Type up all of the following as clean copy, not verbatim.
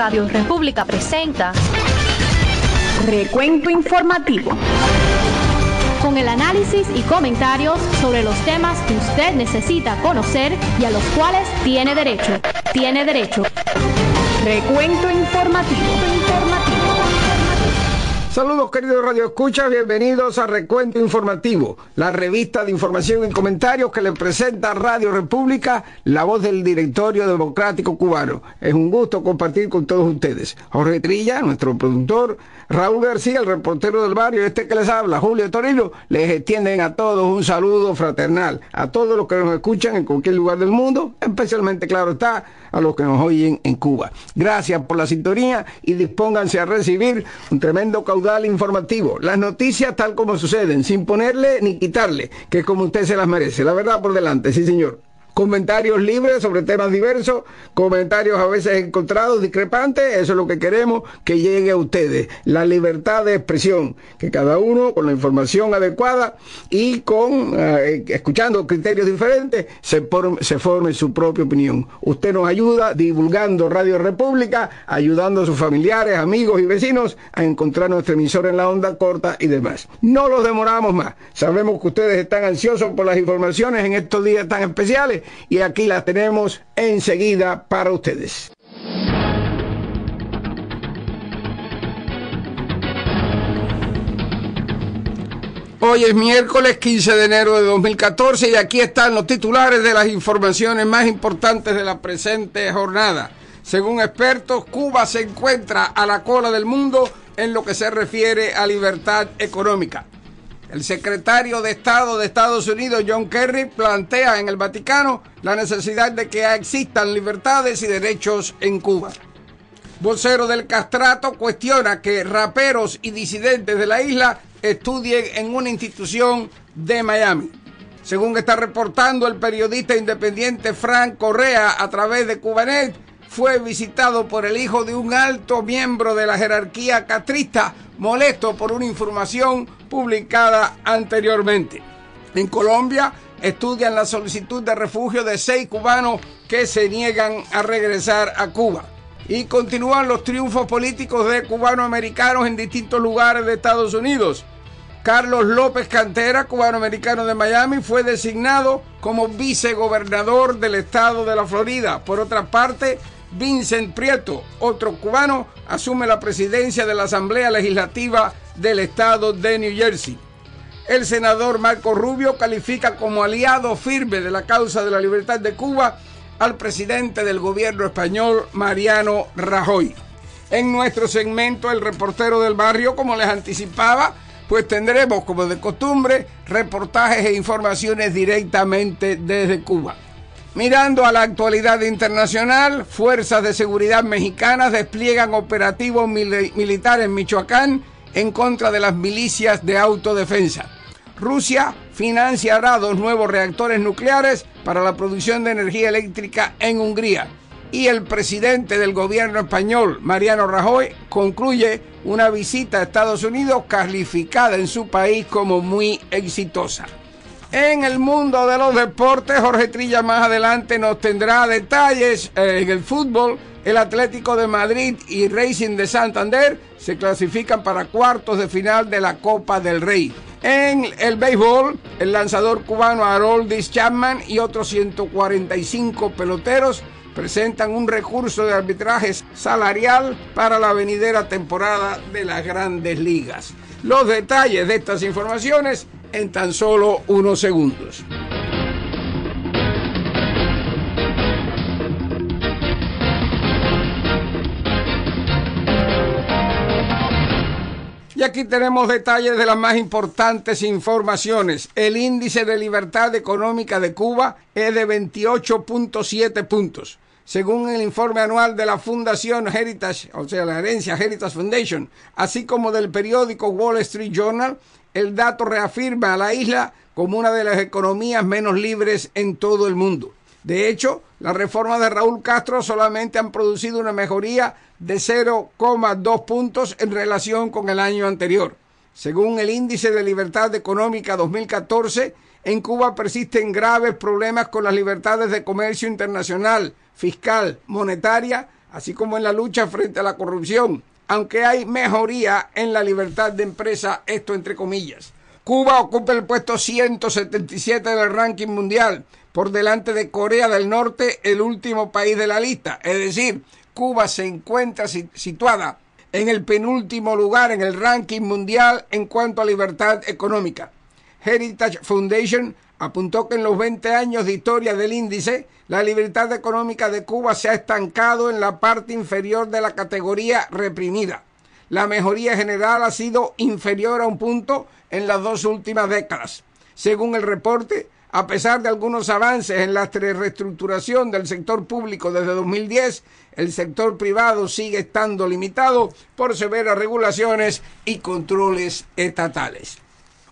Radio República presenta Recuento Informativo, con el análisis y comentarios sobre los temas que usted necesita conocer y a los cuales tiene derecho. Recuento Informativo. Saludos queridos radioescuchas, bienvenidos a Recuento Informativo, la revista de información y comentarios que le presenta Radio República, la voz del Directorio Democrático Cubano. Es un gusto compartir con todos ustedes. Jorge Trilla, nuestro productor, Raúl García, el reportero del barrio, este que les habla, Julio Torino, les extienden a todos un saludo fraternal, a todos los que nos escuchan en cualquier lugar del mundo, especialmente, claro está, a los que nos oyen en Cuba. Gracias por la sintonía y dispónganse a recibir un tremendo caudal informativo. Las noticias tal como suceden, sin ponerle ni quitarle, que es como usted se las merece. La verdad por delante, sí señor. Comentarios libres sobre temas diversos, comentarios a veces encontrados, discrepantes, eso es lo que queremos que llegue a ustedes. La libertad de expresión, que cada uno con la información adecuada y con escuchando criterios diferentes se forme su propia opinión. Usted nos ayuda divulgando Radio República, ayudando a sus familiares, amigos y vecinos a encontrar nuestra emisora en la onda corta y demás. No los demoramos más. Sabemos que ustedes están ansiosos por las informaciones en estos días tan especiales, y aquí las tenemos enseguida para ustedes. Hoy es miércoles 15 de enero de 2014 y aquí están los titulares de las informaciones más importantes de la presente jornada. Según expertos, Cuba se encuentra a la cola del mundo en lo que se refiere a libertad económica. El secretario de Estado de Estados Unidos, John Kerry, plantea en el Vaticano la necesidad de que existan libertades y derechos en Cuba. Vocero del Castrato cuestiona que raperos y disidentes de la isla estudien en una institución de Miami. Según está reportando el periodista independiente Frank Correa a través de Cubanet, fue visitado por el hijo de un alto miembro de la jerarquía castrista, molesto por una información publicada anteriormente. En Colombia estudian la solicitud de refugio de 6 cubanos que se niegan a regresar a Cuba. Y continúan los triunfos políticos de cubanoamericanos en distintos lugares de Estados Unidos. Carlos López Cantera, cubanoamericano de Miami, fue designado como vicegobernador del estado de la Florida. Por otra parte, Vincent Prieto, otro cubano, asume la presidencia de la Asamblea Legislativa del estado de New Jersey. El senador Marco Rubio califica como aliado firme de la causa de la libertad de Cuba al presidente del gobierno español, Mariano Rajoy. En nuestro segmento El Reportero del Barrio, como les anticipaba, pues tendremos, como de costumbre, reportajes e informaciones directamente desde Cuba. Mirando a la actualidad internacional, fuerzas de seguridad mexicanas despliegan operativos militares en Michoacán en contra de las milicias de autodefensa. Rusia financiará 2 nuevos reactores nucleares para la producción de energía eléctrica en Hungría. Y el presidente del gobierno español, Mariano Rajoy, concluye una visita a Estados Unidos calificada en su país como muy exitosa. En el mundo de los deportes, Jorge Trilla más adelante nos tendrá detalles en el fútbol. El Atlético de Madrid y Racing de Santander se clasifican para cuartos de final de la Copa del Rey. En el béisbol, el lanzador cubano Aroldis Chapman y otros 145 peloteros presentan un recurso de arbitraje salarial para la venidera temporada de las Grandes Ligas. Los detalles de estas informaciones en tan solo unos segundos. Y aquí tenemos detalles de las más importantes informaciones. El índice de libertad económica de Cuba es de 28.7 puntos. Según el informe anual de la Fundación Heritage, o sea, la herencia Heritage Foundation, así como del periódico Wall Street Journal, el dato reafirma a la isla como una de las economías menos libres en todo el mundo. De hecho, las reformas de Raúl Castro solamente han producido una mejoría de 0,2 puntos en relación con el año anterior. Según el Índice de Libertad Económica 2014, en Cuba persisten graves problemas con las libertades de comercio internacional, fiscal, monetaria, así como en la lucha frente a la corrupción, aunque hay mejoría en la libertad de empresa, esto entre comillas. Cuba ocupa el puesto 177 del ranking mundial, por delante de Corea del Norte, el último país de la lista. Es decir, Cuba se encuentra situada en el penúltimo lugar en el ranking mundial en cuanto a libertad económica. Heritage Foundation apuntó que en los 20 años de historia del índice, la libertad económica de Cuba se ha estancado en la parte inferior de la categoría reprimida. La mejoría general ha sido inferior a un punto en las 2 últimas décadas. Según el reporte, a pesar de algunos avances en la reestructuración del sector público desde 2010, el sector privado sigue estando limitado por severas regulaciones y controles estatales.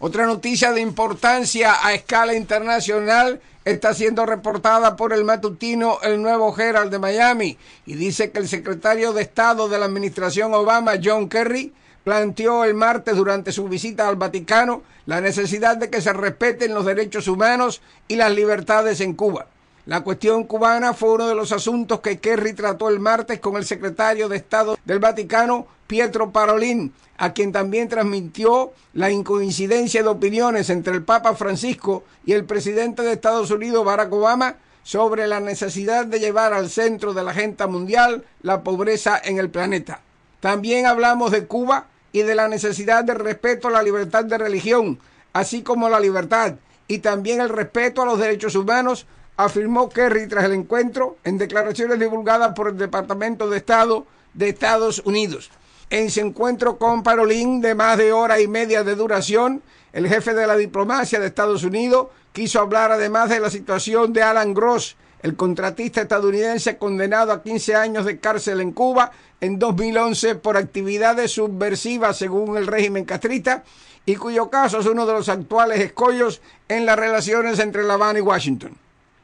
Otra noticia de importancia a escala internacional está siendo reportada por el matutino El Nuevo Herald de Miami y dice que el secretario de Estado de la administración Obama, John Kerry, planteó el martes durante su visita al Vaticano la necesidad de que se respeten los derechos humanos y las libertades en Cuba. La cuestión cubana fue uno de los asuntos que Kerry trató el martes con el secretario de Estado del Vaticano, Pietro Parolin, a quien también transmitió la incoincidencia de opiniones entre el Papa Francisco y el presidente de Estados Unidos, Barack Obama, sobre la necesidad de llevar al centro de la agenda mundial la pobreza en el planeta. También hablamos de Cuba y de la necesidad de respeto a la libertad de religión, así como la libertad y también el respeto a los derechos humanos, afirmó Kerry tras el encuentro en declaraciones divulgadas por el Departamento de Estado de Estados Unidos. En su encuentro con Parolin, de más de hora y media de duración, el jefe de la diplomacia de Estados Unidos quiso hablar además de la situación de Alan Gross, el contratista estadounidense condenado a 15 años de cárcel en Cuba en 2011 por actividades subversivas según el régimen castrista y cuyo caso es uno de los actuales escollos en las relaciones entre La Habana y Washington.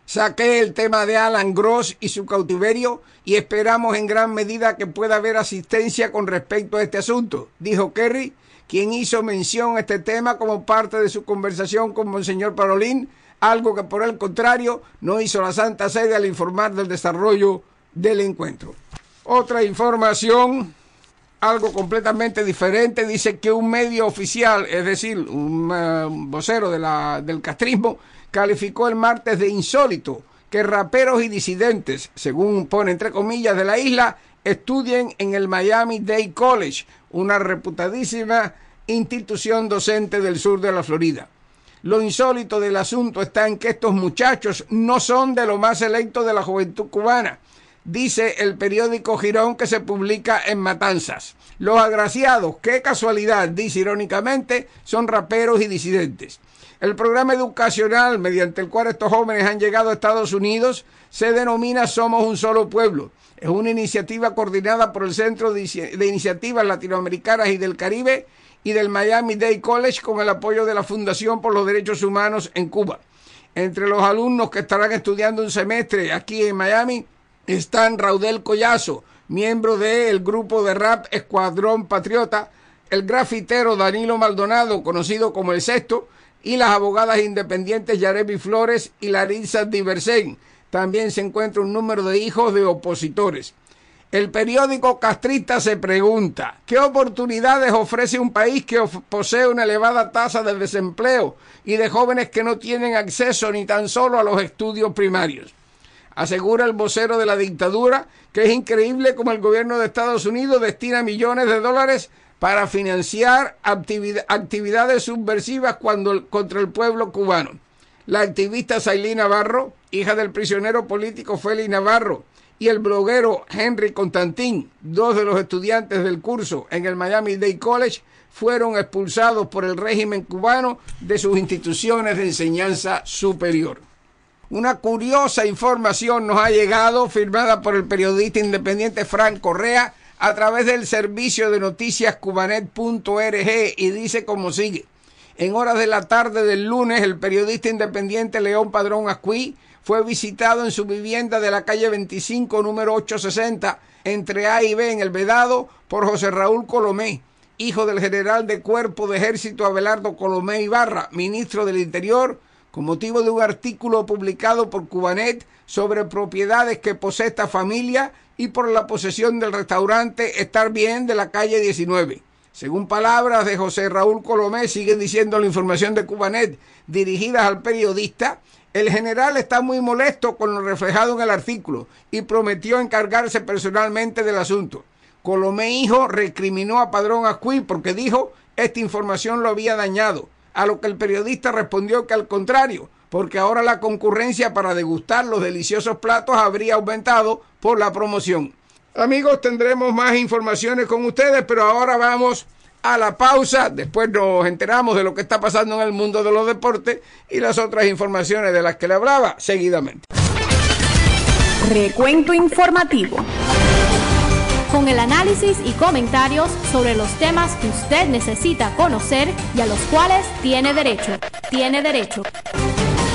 Saqué el tema de Alan Gross y su cautiverio y esperamos en gran medida que pueda haber asistencia con respecto a este asunto, dijo Kerry, quien hizo mención a este tema como parte de su conversación con Monseñor Parolin, algo que por el contrario no hizo la Santa Sede al informar del desarrollo del encuentro. Otra información, algo completamente diferente, dice que un medio oficial, es decir, un vocero del castrismo, calificó el martes de insólito que raperos y disidentes, según pone entre comillas, de la isla, estudien en el Miami-Dade College, una reputadísima institución docente del sur de la Florida. Lo insólito del asunto está en que estos muchachos no son de lo más selecto de la juventud cubana, dice el periódico Girón que se publica en Matanzas. Los agraciados, qué casualidad, dice irónicamente, son raperos y disidentes. El programa educacional mediante el cual estos jóvenes han llegado a Estados Unidos se denomina Somos un Solo Pueblo. Es una iniciativa coordinada por el Centro de Iniciativas Latinoamericanas y del Caribe y del Miami-Dade College con el apoyo de la Fundación por los Derechos Humanos en Cuba. Entre los alumnos que estarán estudiando un semestre aquí en Miami están Raudel Collazo, miembro del grupo de rap Escuadrón Patriota, el grafitero Danilo Maldonado, conocido como El Sexto, y las abogadas independientes Yaremi Flores y Larissa Diversen. También se encuentra un número de hijos de opositores. El periódico castrista se pregunta, ¿qué oportunidades ofrece un país que posee una elevada tasa de desempleo y de jóvenes que no tienen acceso ni tan solo a los estudios primarios? Asegura el vocero de la dictadura que es increíble cómo el gobierno de Estados Unidos destina millones de dólares para financiar actividades subversivas contra el pueblo cubano. La activista Sailí Navarro, hija del prisionero político Félix Navarro, y el bloguero Henry Constantín, dos de los estudiantes del curso en el Miami-Dade College, fueron expulsados por el régimen cubano de sus instituciones de enseñanza superior. Una curiosa información nos ha llegado, firmada por el periodista independiente Frank Correa, a través del servicio de noticias cubanet.org y dice como sigue. En horas de la tarde del lunes, el periodista independiente León Padrón Ascuí fue visitado en su vivienda de la calle 25, número 860, entre A y B en El Vedado, por José Raúl Colomé, hijo del general de Cuerpo de Ejército Abelardo Colomé Ibarra, ministro del Interior, con motivo de un artículo publicado por Cubanet sobre propiedades que posee esta familia y por la posesión del restaurante Estar Bien de la calle 19. Según palabras de José Raúl Colomé, siguen diciendo la información de Cubanet dirigidas al periodista, el general está muy molesto con lo reflejado en el artículo y prometió encargarse personalmente del asunto. Colomé hijo recriminó a Padrón Ascuí porque dijo esta información lo había dañado, a lo que el periodista respondió que al contrario, porque ahora la concurrencia para degustar los deliciosos platos habría aumentado por la promoción. Amigos, tendremos más informaciones con ustedes, pero ahora vamos a la pausa. Después nos enteramos de lo que está pasando en el mundo de los deportes y las otras informaciones de las que le hablaba seguidamente. Recuento informativo. Con el análisis y comentarios sobre los temas que usted necesita conocer y a los cuales tiene derecho.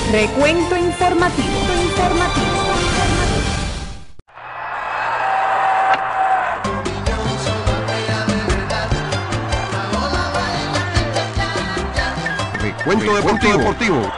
Recuento informativo. Recuento deportivo.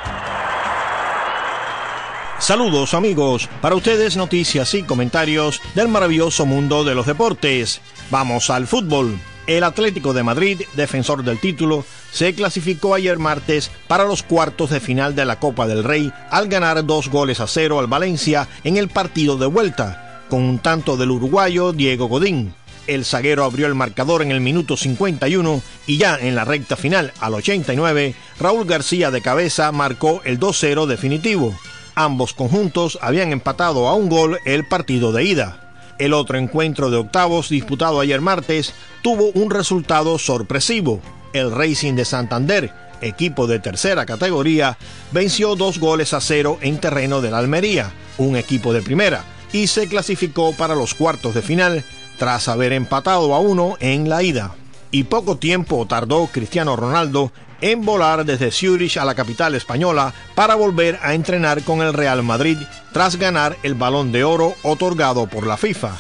Saludos amigos, para ustedes noticias y comentarios del maravilloso mundo de los deportes. Vamos al fútbol. El Atlético de Madrid, defensor del título, se clasificó ayer martes para los cuartos de final de la Copa del Rey al ganar 2-0 al Valencia en el partido de vuelta, con un tanto del uruguayo Diego Godín. El zaguero abrió el marcador en el minuto 51 y ya en la recta final, al 89, Raúl García de cabeza marcó el 2-0 definitivo. Ambos conjuntos habían empatado a un gol el partido de ida. El otro encuentro de octavos disputado ayer martes tuvo un resultado sorpresivo. El Racing de Santander, equipo de tercera categoría, venció 2-0 en terreno del Almería, un equipo de primera, y se clasificó para los cuartos de final tras haber empatado a 1 en la ida. Y poco tiempo tardó Cristiano Ronaldo en volar desde Zúrich a la capital española para volver a entrenar con el Real Madrid tras ganar el Balón de Oro otorgado por la FIFA.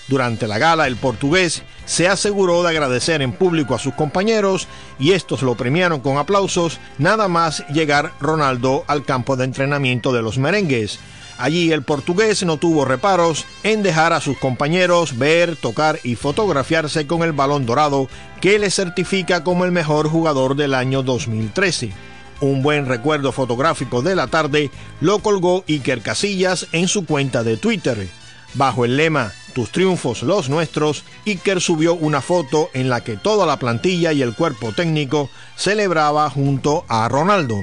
Durante la gala, el portugués se aseguró de agradecer en público a sus compañeros y estos lo premiaron con aplausos nada más llegar Ronaldo al campo de entrenamiento de los merengues. Allí el portugués no tuvo reparos en dejar a sus compañeros ver, tocar y fotografiarse con el balón dorado que le certifica como el mejor jugador del año 2013. Un buen recuerdo fotográfico de la tarde lo colgó Iker Casillas en su cuenta de Twitter. Bajo el lema "Tus triunfos, los nuestros", Iker subió una foto en la que toda la plantilla y el cuerpo técnico celebraba junto a Ronaldo.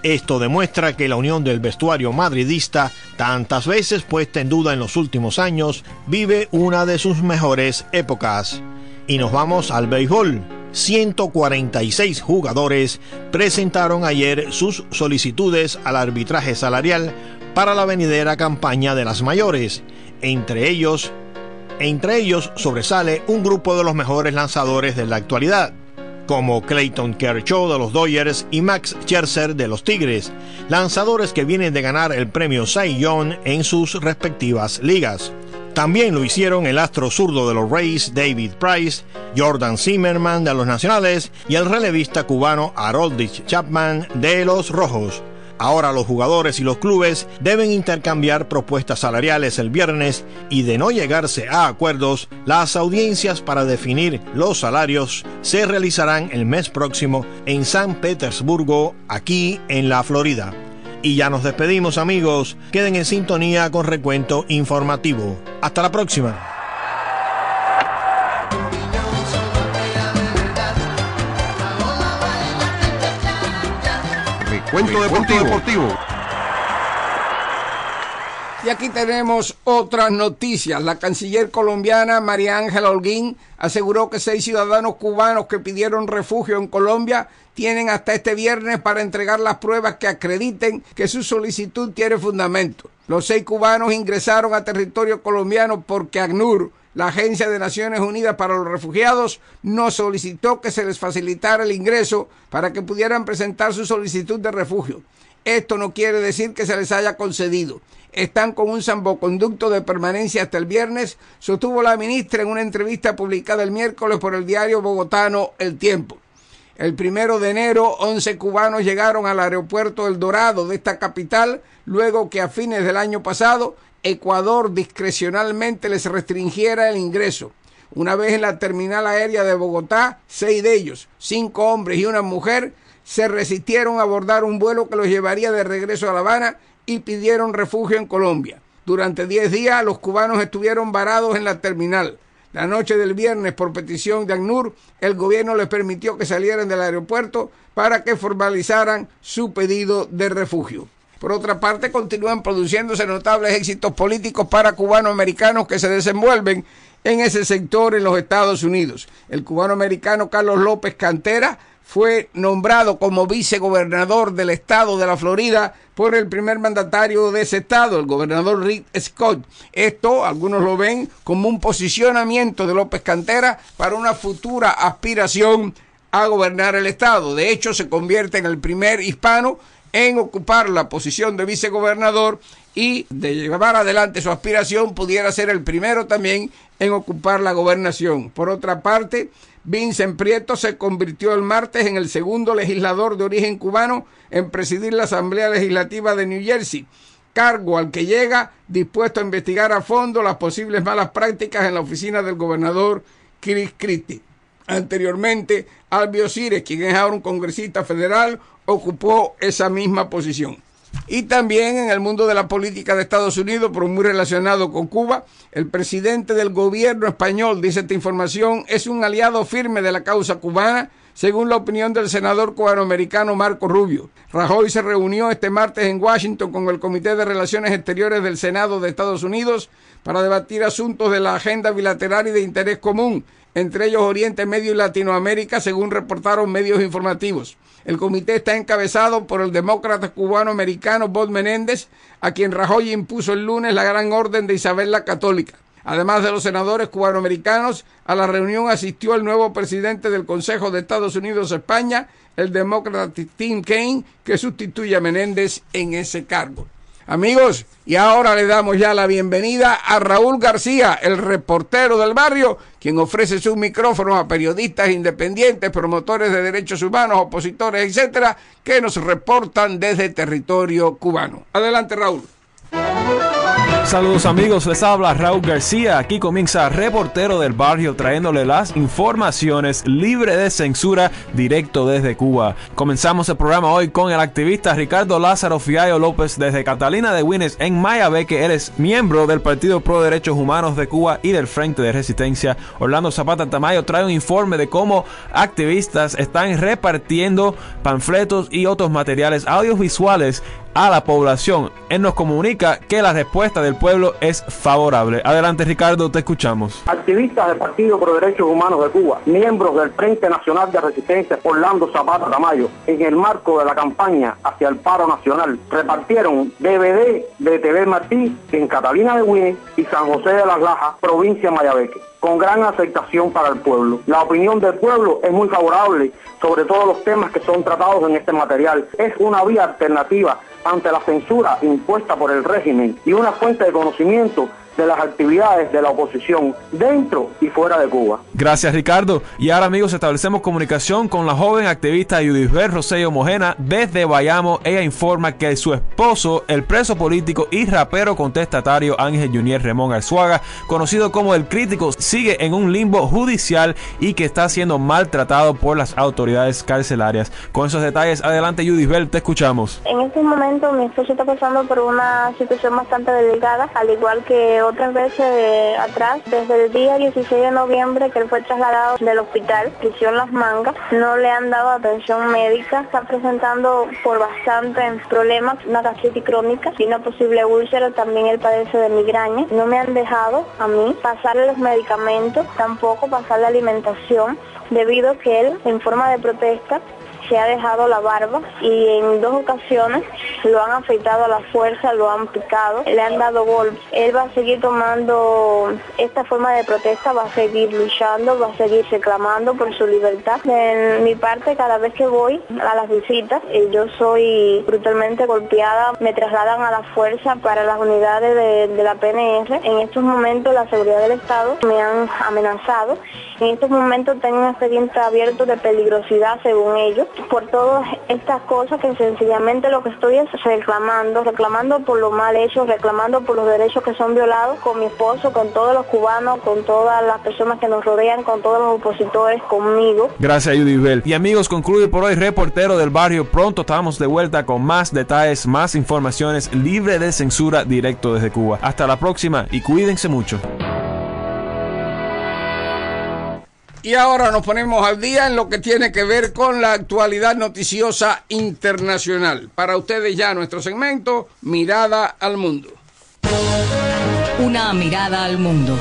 Esto demuestra que la unión del vestuario madridista, tantas veces puesta en duda en los últimos años, vive una de sus mejores épocas. Y nos vamos al béisbol. 146 jugadores presentaron ayer sus solicitudes al arbitraje salarial para la venidera campaña de las mayores. Entre ellos sobresale un grupo de los mejores lanzadores de la actualidad, como Clayton Kershaw de los Dodgers y Max Scherzer de los Tigres, lanzadores que vienen de ganar el premio Cy Young en sus respectivas ligas. También lo hicieron el astro zurdo de los Rays, David Price, Jordan Zimmerman de los Nacionales y el relevista cubano Aroldis Chapman de los Rojos. Ahora los jugadores y los clubes deben intercambiar propuestas salariales el viernes y de no llegarse a acuerdos, las audiencias para definir los salarios se realizarán el mes próximo en San Petersburgo, aquí en la Florida. Y ya nos despedimos amigos, queden en sintonía con Recuento Informativo. Hasta la próxima. Recuento deportivo. Y aquí tenemos otras noticias. La canciller colombiana María Ángela Holguín aseguró que 6 ciudadanos cubanos que pidieron refugio en Colombia tienen hasta este viernes para entregar las pruebas que acrediten que su solicitud tiene fundamento. Los 6 cubanos ingresaron a territorio colombiano porque ACNUR, la Agencia de Naciones Unidas para los Refugiados, no solicitó que se les facilitara el ingreso para que pudieran presentar su solicitud de refugio. Esto no quiere decir que se les haya concedido. Están con un salvoconducto de permanencia hasta el viernes, sostuvo la ministra en una entrevista publicada el miércoles por el diario bogotano El Tiempo. El 1 de enero, 11 cubanos llegaron al aeropuerto El Dorado de esta capital, luego que a fines del año pasado, Ecuador discrecionalmente les restringiera el ingreso. Una vez en la terminal aérea de Bogotá, 6 de ellos, 5 hombres y una mujer, se resistieron a abordar un vuelo que los llevaría de regreso a La Habana y pidieron refugio en Colombia. Durante 10 días, los cubanos estuvieron varados en la terminal. La noche del viernes, por petición de ACNUR, el gobierno les permitió que salieran del aeropuerto para que formalizaran su pedido de refugio. Por otra parte, continúan produciéndose notables éxitos políticos para cubanoamericanos que se desenvuelven en ese sector en los Estados Unidos. El cubanoamericano Carlos López Cantera fue nombrado como vicegobernador del estado de la Florida por el primer mandatario de ese estado, el gobernador Rick Scott. Esto, algunos lo ven como un posicionamiento de López Cantera para una futura aspiración a gobernar el estado. De hecho, se convierte en el primer hispano en ocupar la posición de vicegobernador y de llevar adelante su aspiración pudiera ser el primero también en ocupar la gobernación. Por otra parte, Vincent Prieto se convirtió el martes en el segundo legislador de origen cubano en presidir la Asamblea Legislativa de New Jersey, cargo al que llega dispuesto a investigar a fondo las posibles malas prácticas en la oficina del gobernador Chris Christie. Anteriormente, Albio Cires, quien es ahora un congresista federal, ocupó esa misma posición. Y también en el mundo de la política de Estados Unidos, pero muy relacionado con Cuba, el presidente del gobierno español, dice esta información, es un aliado firme de la causa cubana, según la opinión del senador cubanoamericano Marco Rubio. Rajoy se reunió este martes en Washington con el Comité de Relaciones Exteriores del Senado de Estados Unidos para debatir asuntos de la agenda bilateral y de interés común, entre ellos Oriente Medio y Latinoamérica, según reportaron medios informativos. El comité está encabezado por el demócrata cubano-americano Bob Menéndez, a quien Rajoy impuso el lunes la Gran Orden de Isabel la Católica. Además de los senadores cubanoamericanos, a la reunión asistió el nuevo presidente del Consejo de Estados Unidos-España, el demócrata Tim Kaine, que sustituye a Menéndez en ese cargo. Amigos, y ahora le damos ya la bienvenida a Raúl García, el reportero del barrio, quien ofrece sus micrófonos a periodistas independientes, promotores de derechos humanos, opositores, etcétera, que nos reportan desde territorio cubano. Adelante, Raúl. Saludos amigos, les habla Raúl García. Aquí comienza Reportero del Barrio, trayéndole las informaciones libre de censura directo desde Cuba. Comenzamos el programa hoy con el activista Ricardo Lázaro Fiallo López desde Catalina de Güines en Mayabeque. Él es miembro del Partido Pro Derechos Humanos de Cuba y del Frente de Resistencia. Orlando Zapata Tamayo trae un informe de cómo activistas están repartiendo panfletos y otros materiales audiovisuales a la población. Él nos comunica que la respuesta del pueblo es favorable. Adelante, Ricardo, te escuchamos. Activistas del Partido Pro Derechos Humanos de Cuba, miembros del Frente Nacional de Resistencia Orlando Zapata Tamayo, en el marco de la campaña hacia el paro nacional, repartieron DVD de TV Martí en Catalina de Güines y San José de las Lajas, provincia de Mayabeque, con gran aceptación para el pueblo. La opinión del pueblo es muy favorable sobre todos los temas que son tratados en este material. Es una vía alternativa ante la censura impuesta por el régimen y una fuente de conocimiento de las actividades de la oposición dentro y fuera de Cuba. Gracias, Ricardo. Y ahora, amigos, establecemos comunicación con la joven activista Yudisbel Rosello Mojena desde Bayamo. Ella informa que su esposo, el preso político y rapero contestatario Ángel Junier Remón Arzuaga, conocido como El Crítico, sigue en un limbo judicial y que está siendo maltratado por las autoridades carcelarias. Con esos detalles, adelante, Yudisbel, te escuchamos. En este momento mi esposo está pasando por una situación bastante delicada, al igual que otras veces atrás. Desde el día 16 de noviembre que él fue trasladado del hospital prisión Las Mangas, no le han dado atención médica, está presentando por bastantes problemas, una gastritis crónica y una posible úlcera, también él padece de migraña. No me han dejado a mí pasarle los medicamentos, tampoco pasarle alimentación, debido a que él, en forma de protesta, se ha dejado la barba y en 2 ocasiones lo han afeitado a la fuerza, lo han picado, le han dado golpes. Él va a seguir tomando esta forma de protesta, va a seguir luchando, va a seguir reclamando por su libertad. De mi parte, cada vez que voy a las visitas, yo soy brutalmente golpeada, me trasladan a la fuerza para las unidades de la PNR. En estos momentos la seguridad del Estado me han amenazado. En estos momentos tengo un expediente abierto de peligrosidad según ellos, por todas estas cosas que sencillamente lo que estoy es reclamando por lo mal hecho, reclamando por los derechos que son violados con mi esposo, con todos los cubanos, con todas las personas que nos rodean, con todos los opositores, conmigo. Gracias, Yudibel. Y amigos, concluye por hoy Reportero del Barrio. Pronto estamos de vuelta con más detalles, más informaciones, libre de censura, directo desde Cuba. Hasta la próxima y cuídense mucho. Y ahora nos ponemos al día en lo que tiene que ver con la actualidad noticiosa internacional. Para ustedes ya nuestro segmento, Mirada al Mundo. Una mirada al mundo.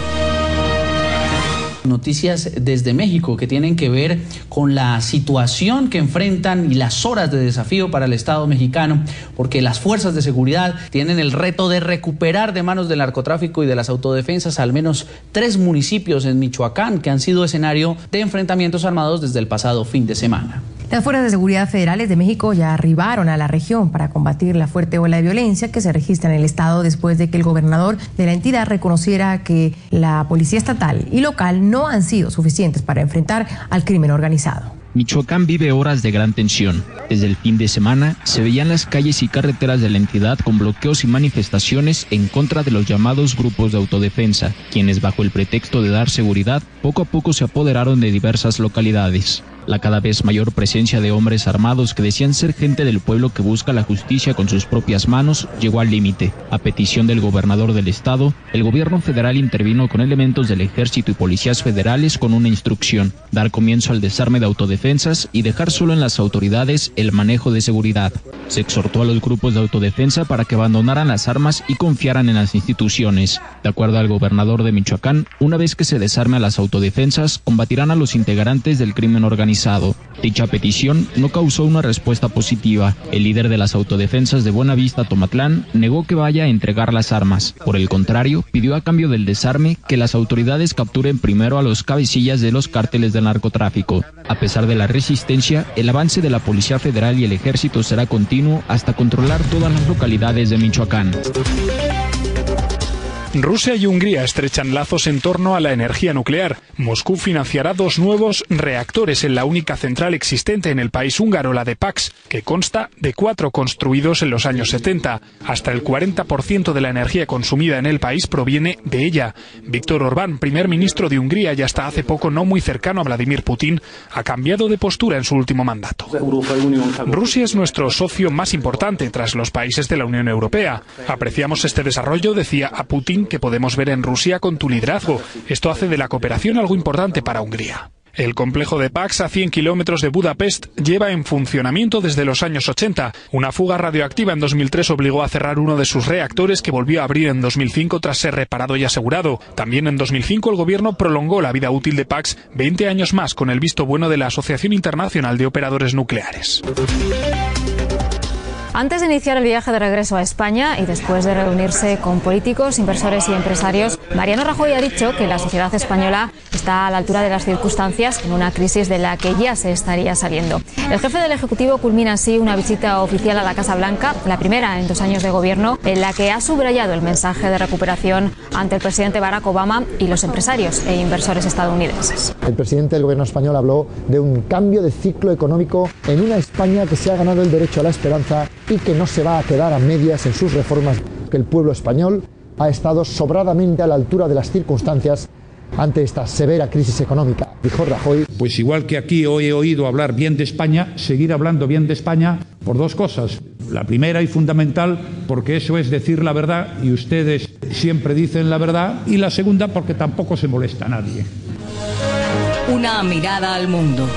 Noticias desde México que tienen que ver con la situación que enfrentan y las horas de desafío para el Estado mexicano, porque las fuerzas de seguridad tienen el reto de recuperar de manos del narcotráfico y de las autodefensas al menos 3 municipios en Michoacán que han sido escenario de enfrentamientos armados desde el pasado fin de semana. Las fuerzas de seguridad federales de México ya arribaron a la región para combatir la fuerte ola de violencia que se registra en el estado después de que el gobernador de la entidad reconociera que la policía estatal y local no han sido suficientes para enfrentar al crimen organizado. Michoacán vive horas de gran tensión. Desde el fin de semana se veían las calles y carreteras de la entidad con bloqueos y manifestaciones en contra de los llamados grupos de autodefensa, quienes bajo el pretexto de dar seguridad, poco a poco se apoderaron de diversas localidades. La cada vez mayor presencia de hombres armados que decían ser gente del pueblo que busca la justicia con sus propias manos llegó al límite. A petición del gobernador del estado, el gobierno federal intervino con elementos del ejército y policías federales con una instrucción: dar comienzo al desarme de autodefensas y dejar solo en las autoridades el manejo de seguridad. Se exhortó a los grupos de autodefensa para que abandonaran las armas y confiaran en las instituciones. De acuerdo al gobernador de Michoacán, una vez que se desarme a las autodefensas, combatirán a los integrantes del crimen organizado. Dicha petición no causó una respuesta positiva. El líder de las autodefensas de Buenavista, Tomatlán, negó que vaya a entregar las armas. Por el contrario, pidió a cambio del desarme que las autoridades capturen primero a los cabecillas de los cárteles del narcotráfico. A pesar de la resistencia, el avance de la Policía Federal y el Ejército será continuo hasta controlar todas las localidades de Michoacán. Rusia y Hungría estrechan lazos en torno a la energía nuclear. Moscú financiará 2 nuevos reactores en la única central existente en el país húngaro, la de Paks, que consta de 4 construidos en los años 70. Hasta el 40% de la energía consumida en el país proviene de ella. Víctor Orbán, primer ministro de Hungría y hasta hace poco no muy cercano a Vladimir Putin, ha cambiado de postura en su último mandato. Rusia es nuestro socio más importante tras los países de la Unión Europea. Apreciamos este desarrollo, decía a Putin, que podemos ver en Rusia con tu liderazgo. Esto hace de la cooperación algo importante para Hungría. El complejo de Paks, a 100 kilómetros de Budapest, lleva en funcionamiento desde los años 80. Una fuga radioactiva en 2003 obligó a cerrar uno de sus reactores, que volvió a abrir en 2005 tras ser reparado y asegurado. También en 2005 el gobierno prolongó la vida útil de Paks 20 años más con el visto bueno de la Asociación Internacional de Operadores Nucleares. Antes de iniciar el viaje de regreso a España y después de reunirse con políticos, inversores y empresarios, Mariano Rajoy ha dicho que la sociedad española está a la altura de las circunstancias en una crisis de la que ya se estaría saliendo. El jefe del Ejecutivo culmina así una visita oficial a la Casa Blanca, la primera en 2 años de gobierno, en la que ha subrayado el mensaje de recuperación ante el presidente Barack Obama y los empresarios e inversores estadounidenses. El presidente del gobierno español habló de un cambio de ciclo económico en una España que se ha ganado el derecho a la esperanza y que no se va a quedar a medias en sus reformas, que el pueblo español ha estado sobradamente a la altura de las circunstancias ante esta severa crisis económica, dijo Rajoy. Pues igual que aquí hoy he oído hablar bien de España, seguir hablando bien de España por 2 cosas. La primera y fundamental, porque eso es decir la verdad y ustedes siempre dicen la verdad, y la segunda, porque tampoco se molesta a nadie. Una mirada al mundo.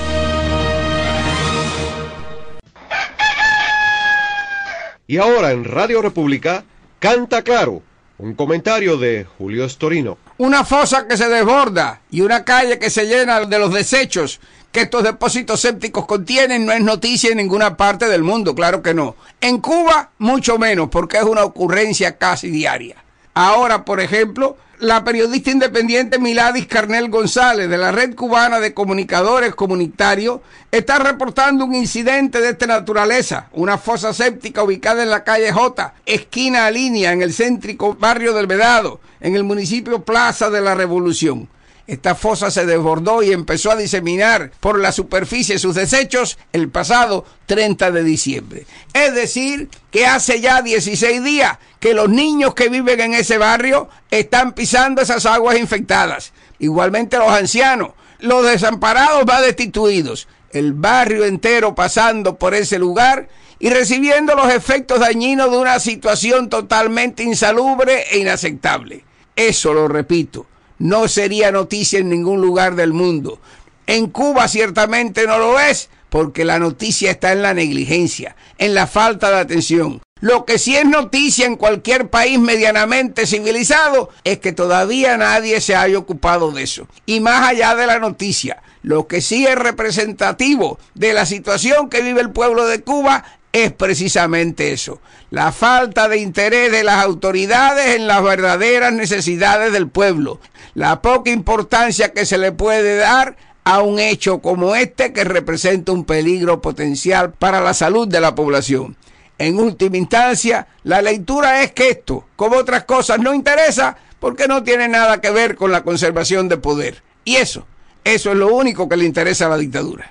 Y ahora en Radio República, Canta Claro, Un comentario de Julio Estorino. Una fosa que se desborda y una calle que se llena de los desechos que estos depósitos sépticos contienen no es noticia en ninguna parte del mundo, claro que no. En Cuba, mucho menos, porque es una ocurrencia casi diaria. Ahora, por ejemplo, la periodista independiente Miladis Carnel González, de la Red Cubana de Comunicadores Comunitarios, está reportando un incidente de esta naturaleza, una fosa séptica ubicada en la calle J, esquina a línea, en el céntrico barrio del Vedado, en el municipio Plaza de la Revolución. Esta fosa se desbordó y empezó a diseminar por la superficie sus desechos el pasado 30 de diciembre. Es decir, que hace ya 16 días que los niños que viven en ese barrio están pisando esas aguas infectadas. Igualmente los ancianos, los desamparados más destituidos, el barrio entero pasando por ese lugar y recibiendo los efectos dañinos de una situación totalmente insalubre e inaceptable. Eso, lo repito, no sería noticia en ningún lugar del mundo. En Cuba ciertamente no lo es, porque la noticia está en la negligencia, en la falta de atención. Lo que sí es noticia en cualquier país medianamente civilizado es que todavía nadie se haya ocupado de eso. Y más allá de la noticia, lo que sí es representativo de la situación que vive el pueblo de Cuba es precisamente eso, la falta de interés de las autoridades en las verdaderas necesidades del pueblo, la poca importancia que se le puede dar a un hecho como este que representa un peligro potencial para la salud de la población. En última instancia, la lectura es que esto, como otras cosas, no interesa porque no tiene nada que ver con la conservación de poder. Y eso es lo único que le interesa a la dictadura.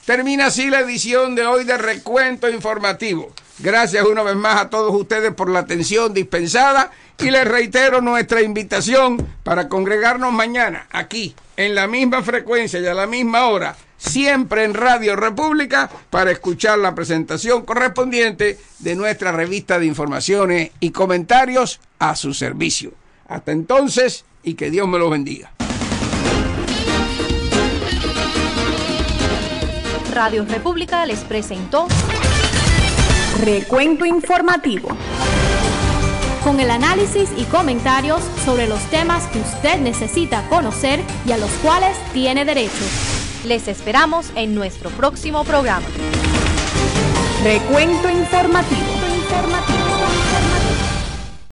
Termina así la edición de hoy de Recuento Informativo. Gracias una vez más a todos ustedes por la atención dispensada y les reitero nuestra invitación para congregarnos mañana aquí en la misma frecuencia y a la misma hora, siempre en Radio República, para escuchar la presentación correspondiente de nuestra revista de informaciones y comentarios a su servicio. Hasta entonces y que Dios me los bendiga. Radio República les presentó Recuento Informativo, con el análisis y comentarios sobre los temas que usted necesita conocer y a los cuales tiene derecho. Les esperamos en nuestro próximo programa. Recuento Informativo.